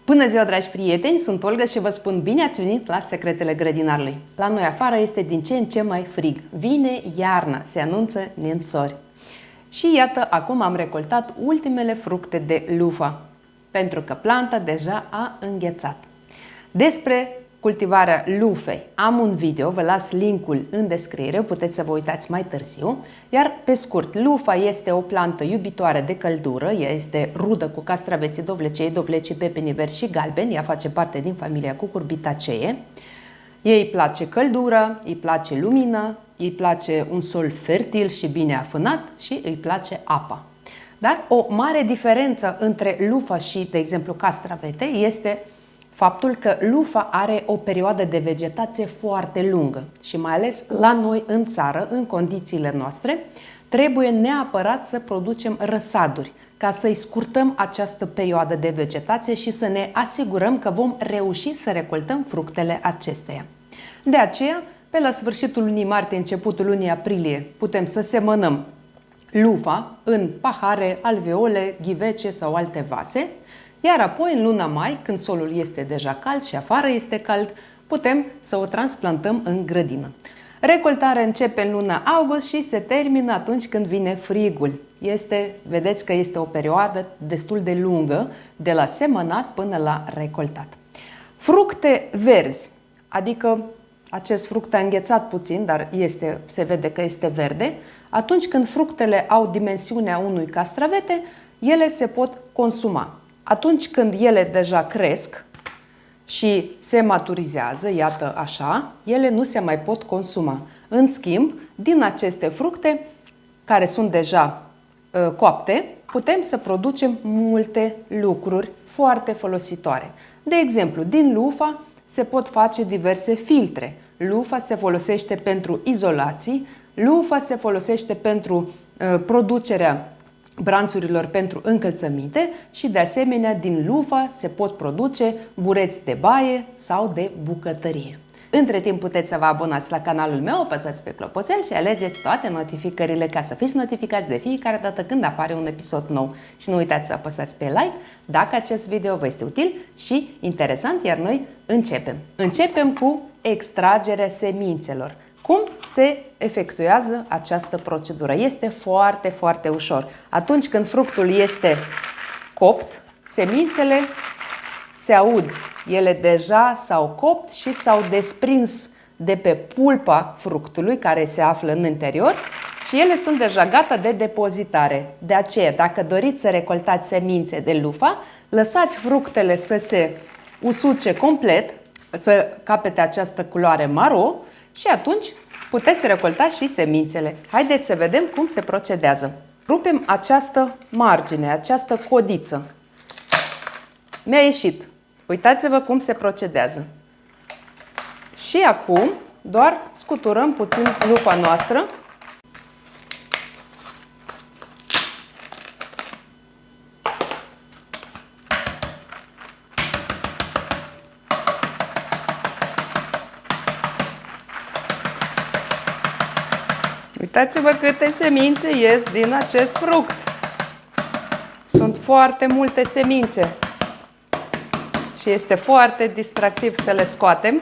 Bună ziua, dragi prieteni! Sunt Olga și vă spun bine ați venit la Secretele Grădinarului. La noi afară este din ce în ce mai frig. Vine iarna, se anunță nințori. Și iată, acum am recoltat ultimele fructe de lufa, pentru că planta deja a înghețat. Despre cultivarea lufei am un video, vă las linkul în descriere, puteți să vă uitați mai târziu. Iar pe scurt, lufa este o plantă iubitoare de căldură, ea este rudă cu castraveții, dovlecei, dovlecii, pepeni verzi și galbeni, ea face parte din familia Cucurbitaceae. Ei îi place căldură, îi place lumină, îi place un sol fertil și bine afânat și îi place apa. Dar o mare diferență între lufa și, de exemplu, castravete este faptul că lufa are o perioadă de vegetație foarte lungă și mai ales la noi în țară, în condițiile noastre, trebuie neapărat să producem răsaduri ca să-i scurtăm această perioadă de vegetație și să ne asigurăm că vom reuși să recoltăm fructele acesteia. De aceea, pe la sfârșitul lunii martie, începutul lunii aprilie, putem să semănăm lufa în pahare, alveole, ghivece sau alte vase. Iar apoi, în luna mai, când solul este deja cald și afară este cald, putem să o transplantăm în grădină. Recoltarea începe în luna august și se termină atunci când vine frigul. Vedeți că este o perioadă destul de lungă, de la semănat până la recoltat. Fructe verzi, adică acest fruct a înghețat puțin, dar se vede că este verde. Atunci când fructele au dimensiunea unui castravete, ele se pot consuma. Atunci când ele deja cresc și se maturizează, iată așa, ele nu se mai pot consuma. În schimb, din aceste fructe, care sunt deja coapte, putem să producem multe lucruri foarte folositoare. De exemplu, din lufa se pot face diverse filtre. Lufa se folosește pentru izolații, lufa se folosește pentru producerea branțurilor pentru încălțăminte și de asemenea din lufa se pot produce bureți de baie sau de bucătărie. Între timp puteți să vă abonați la canalul meu, apăsați pe clopoțel și alegeți toate notificările ca să fiți notificați de fiecare dată când apare un episod nou. Și nu uitați să apăsați pe like dacă acest video vă este util și interesant, iar noi începem. Începem cu extragerea semințelor. Cum se efectuează această procedură? Este foarte, foarte ușor. Atunci când fructul este copt, semințele se aud. Ele deja s-au copt și s-au desprins de pe pulpa fructului care se află în interior și ele sunt deja gata de depozitare. De aceea, dacă doriți să recoltați semințe de lufa, lăsați fructele să se usuce complet, să capete această culoare maro, și atunci puteți recolta și semințele. Haideți să vedem cum se procedează. Rupem această margine, această codiță. Mi-a ieșit. Uitați-vă cum se procedează. Și acum doar scuturăm puțin lufa noastră. Uitați-vă câte semințe ies din acest fruct. Sunt foarte multe semințe și este foarte distractiv să le scoatem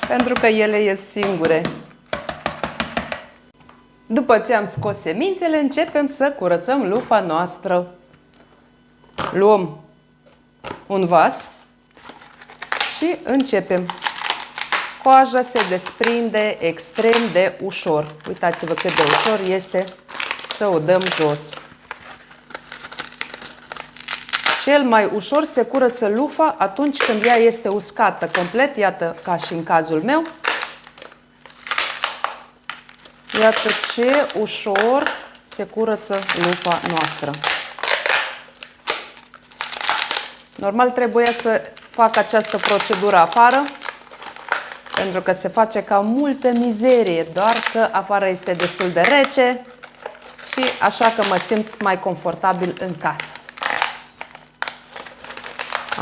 pentru că ele ies singure. După ce am scos semințele, începem să curățăm lufa noastră. Luăm un vas și începem. Coaja se desprinde extrem de ușor. Uitați-vă cât de ușor este să o dăm jos. Cel mai ușor se curăță lufa atunci când ea este uscată complet, iată ca și în cazul meu. Iată ce ușor se curăță lufa noastră. Normal trebuia să fac această procedură afară, pentru că se face ca multă mizerie, doar că afară este destul de rece și așa că mă simt mai confortabil în casă.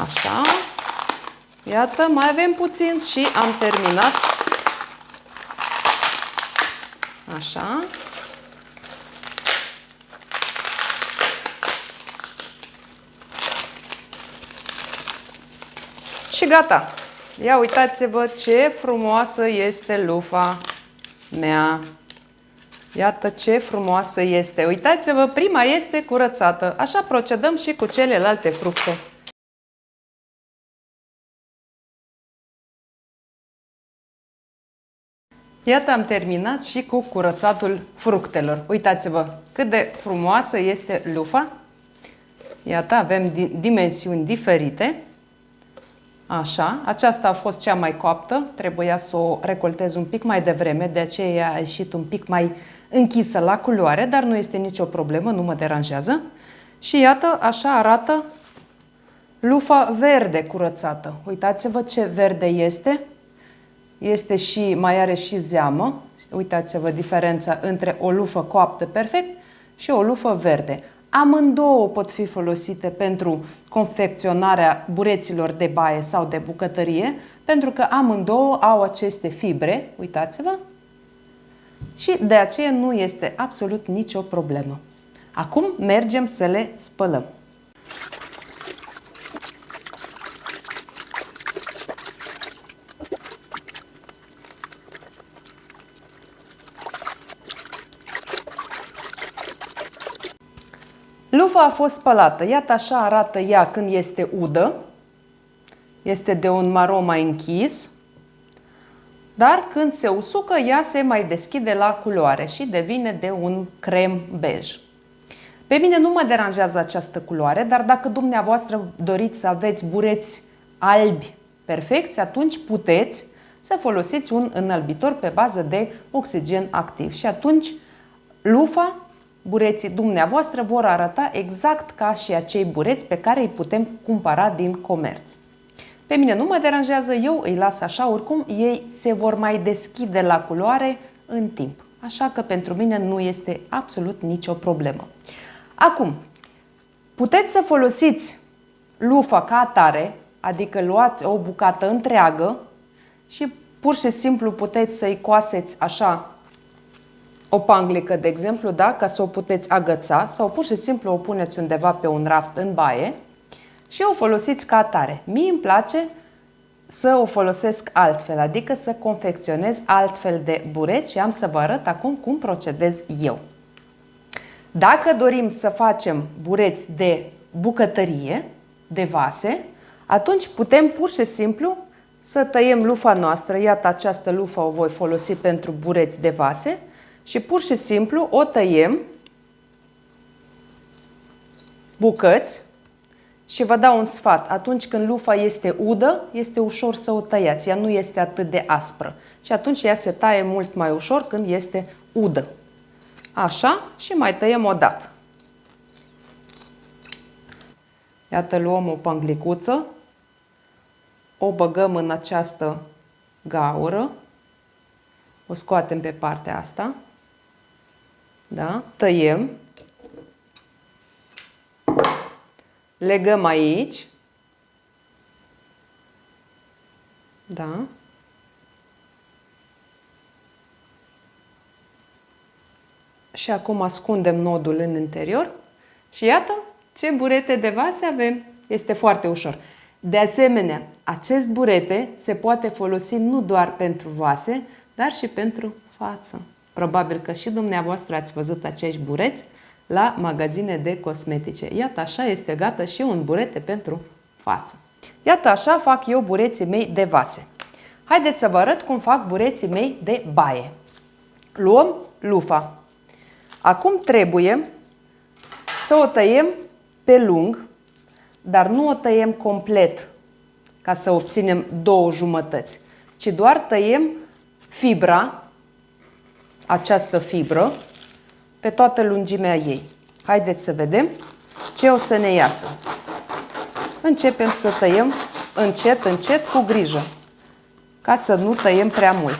Așa. Iată, mai avem puțin și am terminat. Așa. Și gata! Ia uitați-vă ce frumoasă este lufa mea! Iată ce frumoasă este! Uitați-vă, prima este curățată. Așa procedăm și cu celelalte fructe. Iată, am terminat și cu curățatul fructelor. Uitați-vă cât de frumoasă este lufa. Iată, avem dimensiuni diferite. Așa, aceasta a fost cea mai coaptă. Trebuia să o recoltez un pic mai devreme, de aceea a ieșit un pic mai închisă la culoare, dar nu este nicio problemă, nu mă deranjează. Și iată, așa arată lufa verde curățată. Uitați-vă ce verde este. Este și, mai are și zeamă. Uitați-vă diferența între o lufă coaptă perfect și o lufă verde. Amândouă pot fi folosite pentru confecționarea bureților de baie sau de bucătărie, pentru că amândouă au aceste fibre, uitați-vă, și de aceea nu este absolut nicio problemă. Acum mergem să le spălăm. Lufa a fost spălată. Iată așa arată ea când este udă. Este de un maro mai închis. Dar când se usucă, ea se mai deschide la culoare și devine de un crem bej. Pe mine nu mă deranjează această culoare, dar dacă dumneavoastră doriți să aveți bureți albi perfecți, atunci puteți să folosiți un înălbitor pe bază de oxigen activ. Și atunci lufa, bureții dumneavoastră vor arăta exact ca și acei bureți pe care îi putem cumpăra din comerț. Pe mine nu mă deranjează, eu îi las așa, oricum ei se vor mai deschide la culoare în timp. Așa că pentru mine nu este absolut nicio problemă. Acum, puteți să folosiți lufa ca atare, adică luați o bucată întreagă și pur și simplu puteți să-i coaseți așa o panglică, de exemplu, da? Ca să o puteți agăța, sau pur și simplu o puneți undeva pe un raft în baie și o folosiți ca atare. Mie îmi place să o folosesc altfel, adică să confecționez altfel de bureți și am să vă arăt acum cum procedez eu. Dacă dorim să facem bureți de bucătărie, de vase, atunci putem pur și simplu să tăiem lufa noastră. Iată, această lufă o voi folosi pentru bureți de vase și pur și simplu o tăiem bucăți. Și vă dau un sfat, atunci când lufa este udă, este ușor să o tăiați, ea nu este atât de aspră. Și atunci ea se taie mult mai ușor când este udă. Așa, și mai tăiem o dată. Iată, luăm o panglicuță, o băgăm în această gaură, o scoatem pe partea asta, da? Tăiem. Legăm aici, da, și acum ascundem nodul în interior și iată ce burete de vase avem. Este foarte ușor. De asemenea, acest burete se poate folosi nu doar pentru vase, dar și pentru față. Probabil că și dumneavoastră ați văzut acești bureți la magazine de cosmetice. Iată, așa este gata și un burete pentru față. Iată, așa fac eu bureții mei de vase. Haideți să vă arăt cum fac bureții mei de baie. Luăm lufa. Acum trebuie să o tăiem pe lung, dar nu o tăiem complet ca să obținem două jumătăți, ci doar tăiem fibra, această fibră, pe toată lungimea ei. Haideți să vedem ce o să ne iasă. Începem să tăiem încet, încet, cu grijă, ca să nu tăiem prea mult.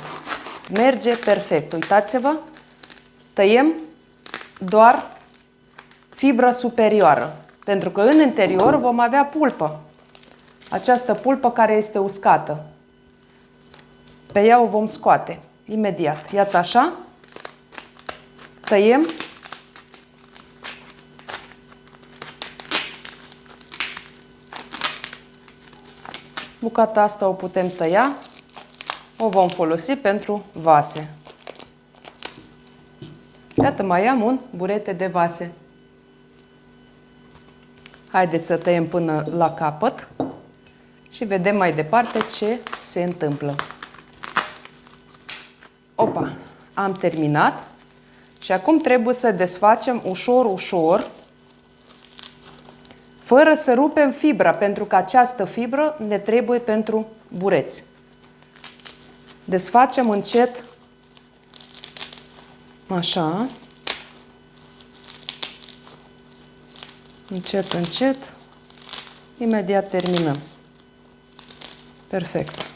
Merge perfect. Uitați-vă, tăiem doar fibra superioară, pentru că în interior vom avea pulpă. Această pulpă care este uscată. Pe ea o vom scoate imediat. Iată așa. Tăiem Bucata asta o putem tăia, o vom folosi pentru vase. Iată, mai am un burete de vase. Haideți să tăiem până la capăt și vedem mai departe ce se întâmplă. Opa, am terminat și acum trebuie să desfacem ușor, ușor, fără să rupem fibra, pentru că această fibră ne trebuie pentru bureți. Desfacem încet, așa, încet, încet, imediat terminăm. Perfect.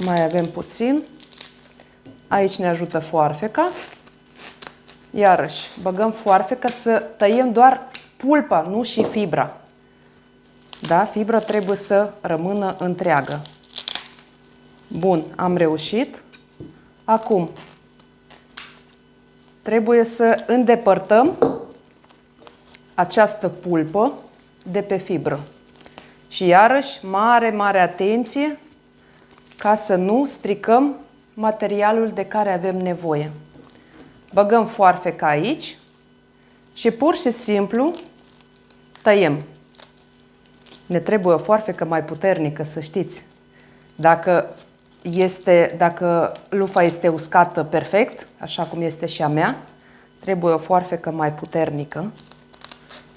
Mai avem puțin. Aici ne ajută foarfeca. Iarăși, băgăm foarfeca să tăiem doar pulpa, nu și fibra. Da? Fibra trebuie să rămână întreagă. Bun, am reușit. Acum, trebuie să îndepărtăm această pulpă de pe fibră. Și iarăși, mare, mare atenție ca să nu stricăm materialul de care avem nevoie. Băgăm foarfeca aici și pur și simplu tăiem. Ne trebuie o foarfecă mai puternică, să știți. Dacă lufa este uscată perfect, așa cum este și a mea, trebuie o foarfecă mai puternică.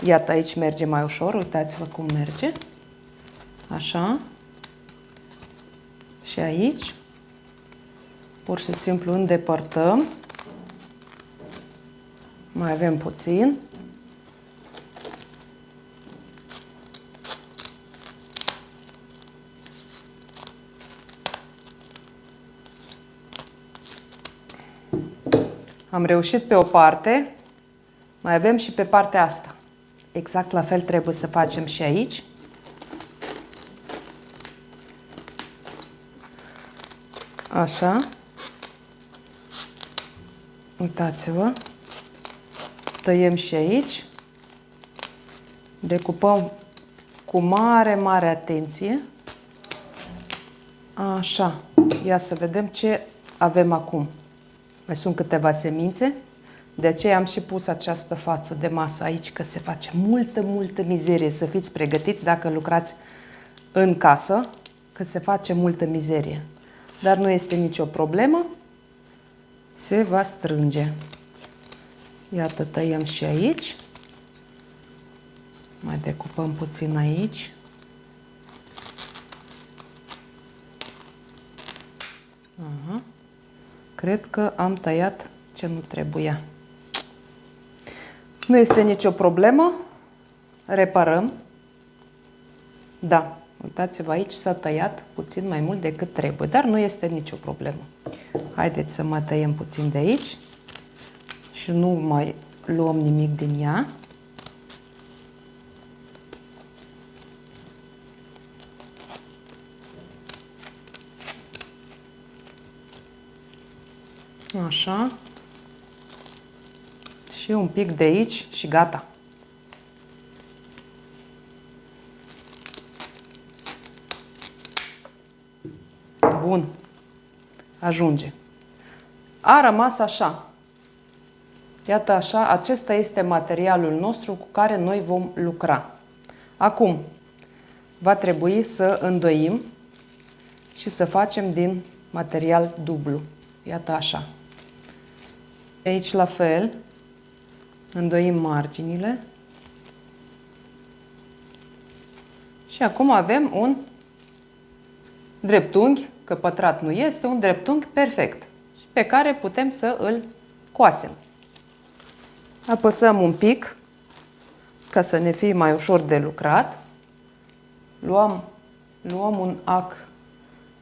Iată, aici merge mai ușor, uitați-vă cum merge. Așa. Și aici. Pur și simplu îndepărtăm. Mai avem puțin. Am reușit pe o parte, mai avem și pe partea asta. Exact la fel trebuie să facem și aici. Așa. Uitați-vă. Tăiem și aici. Decupăm cu mare, mare atenție. Așa. Ia să vedem ce avem acum. Mai sunt câteva semințe. De aceea am și pus această față de masă aici, că se face multă, multă mizerie. Să fiți pregătiți dacă lucrați în casă, că se face multă mizerie. Dar nu este nicio problemă. Se va strânge. Iată, tăiem și aici. Mai decupăm puțin aici. Aha. Cred că am tăiat ce nu trebuia. Nu este nicio problemă. Reparăm. Da, uitați-vă, aici s-a tăiat puțin mai mult decât trebuie, dar nu este nicio problemă. Haideți să mai tăiem puțin de aici și nu mai luăm nimic din ea. Așa. Și un pic de aici și gata. Bun. Ajunge. A rămas așa. Iată așa, acesta este materialul nostru cu care noi vom lucra. Acum, va trebui să îndoim și să facem din material dublu. Iată așa. Aici la fel, îndoim marginile. Și acum avem un dreptunghi, că pătrat nu este, un dreptunghi perfect, pe care putem să îl coasem. Apăsăm un pic, ca să ne fie mai ușor de lucrat. Luăm un ac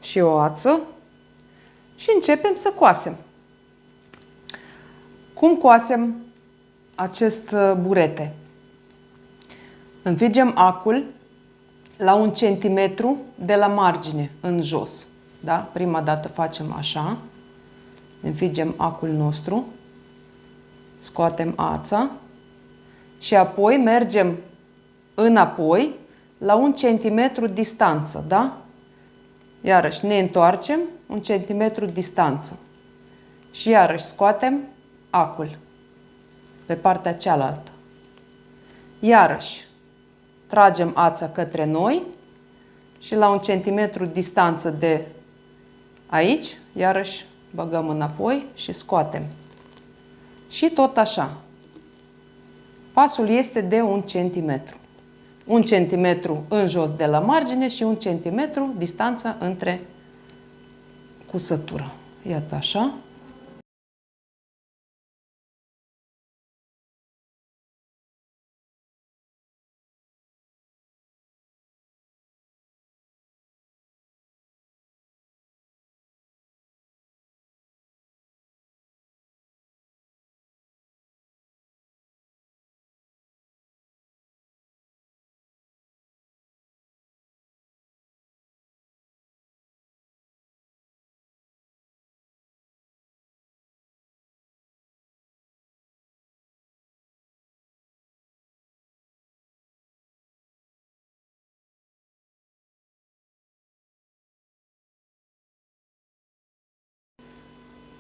și o ață și începem să coasem. Cum coasem acest burete? Înfigem acul la 1 centimetru de la margine în jos. Da? Prima dată facem așa. Înfigem acul nostru. Scoatem ața. Și apoi mergem înapoi la 1 cm distanță, da? Iarăși ne întoarcem 1 cm distanță. Și iarăși scoatem acul pe partea cealaltă. Iarăși tragem ața către noi și la 1 cm distanță de aici, iarăși băgăm înapoi și scoatem. Și tot așa. Pasul este de 1 cm. 1 cm în jos de la margine și 1 cm distanța între cusătură. Iată așa.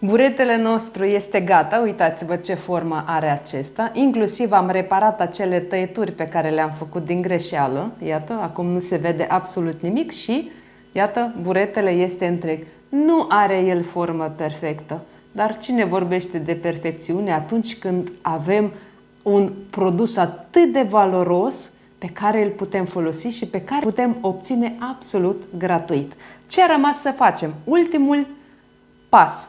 Buretele nostru este gata, uitați-vă ce formă are acesta. Inclusiv am reparat acele tăieturi pe care le-am făcut din greșeală. Iată, acum nu se vede absolut nimic și, iată, buretele este întreg. Nu are el formă perfectă, dar cine vorbește de perfecțiune atunci când avem un produs atât de valoros pe care îl putem folosi și pe care putem obține absolut gratuit. Ce a rămas să facem? Ultimul pas.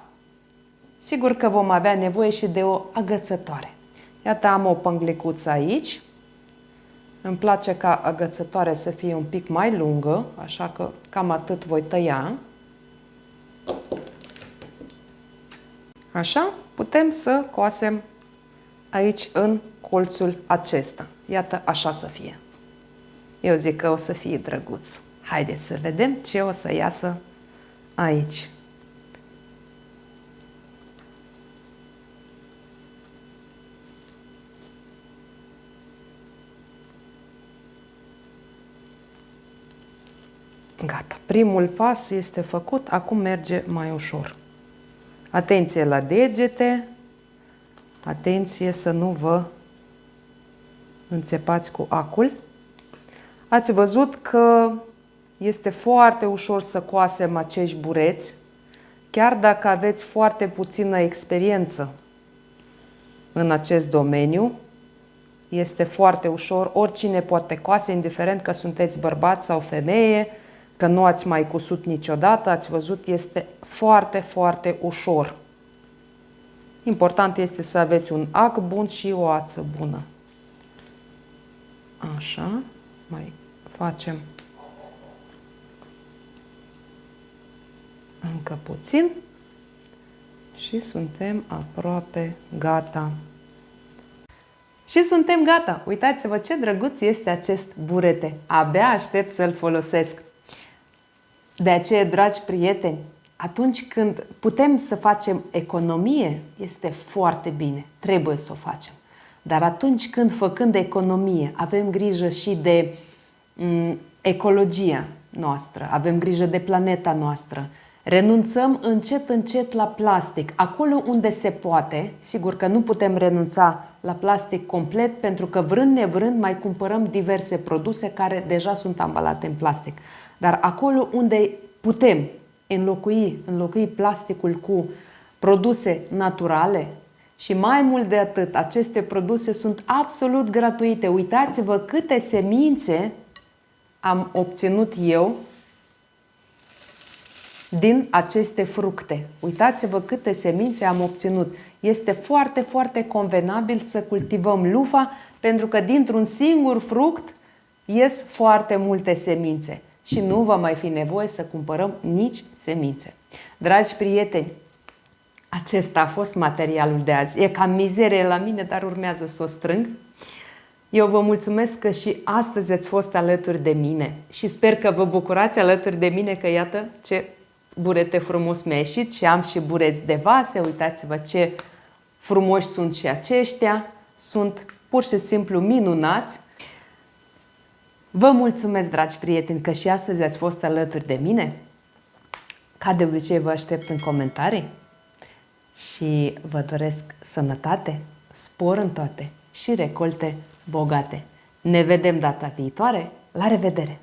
Sigur că vom avea nevoie și de o agățătoare. Iată, am o pânglicuță aici. Îmi place ca agățătoarea să fie un pic mai lungă, așa că cam atât voi tăia. Așa, putem să coasem aici în colțul acesta. Iată, așa să fie. Eu zic că o să fie drăguț. Haideți să vedem ce o să iasă aici. Gata, primul pas este făcut, acum merge mai ușor. Atenție la degete, atenție să nu vă înțepați cu acul. Ați văzut că este foarte ușor să coasem acești bureți, chiar dacă aveți foarte puțină experiență în acest domeniu. Este foarte ușor, oricine poate coase, indiferent că sunteți bărbat sau femeie, că nu ați mai cusut niciodată, ați văzut, este foarte, foarte ușor. Important este să aveți un ac bun și o ață bună. Așa, mai facem încă puțin și suntem aproape gata. Și suntem gata! Uitați-vă ce drăguț este acest burete. Abia aștept să-l folosesc. De aceea, dragi prieteni, atunci când putem să facem economie, este foarte bine, trebuie să o facem. Dar atunci când, făcând economie, avem grijă și de ecologia noastră, avem grijă de planeta noastră, renunțăm încet, încet la plastic. Acolo unde se poate, sigur că nu putem renunța la plastic complet, pentru că vrând nevrând mai cumpărăm diverse produse care deja sunt ambalate în plastic. Dar acolo unde putem înlocui plasticul cu produse naturale și mai mult de atât, aceste produse sunt absolut gratuite. Uitați-vă câte semințe am obținut eu din aceste fructe. Uitați-vă câte semințe am obținut. Este foarte, foarte convenabil să cultivăm lufa, pentru că dintr-un singur fruct ies foarte multe semințe. Și nu va mai fi nevoie să cumpărăm nici semințe. Dragi prieteni, acesta a fost materialul de azi. E cam mizerie la mine, dar urmează să o strâng. Eu vă mulțumesc că și astăzi ați fost alături de mine și sper că vă bucurați alături de mine, că iată ce burete frumos mi-a ieșit și am și bureți de vase. Uitați-vă ce frumoși sunt și aceștia. Sunt pur și simplu minunați. Vă mulțumesc, dragi prieteni, că și astăzi ați fost alături de mine. Ca de obicei, vă aștept în comentarii și vă doresc sănătate, spor în toate și recolte bogate. Ne vedem data viitoare. La revedere!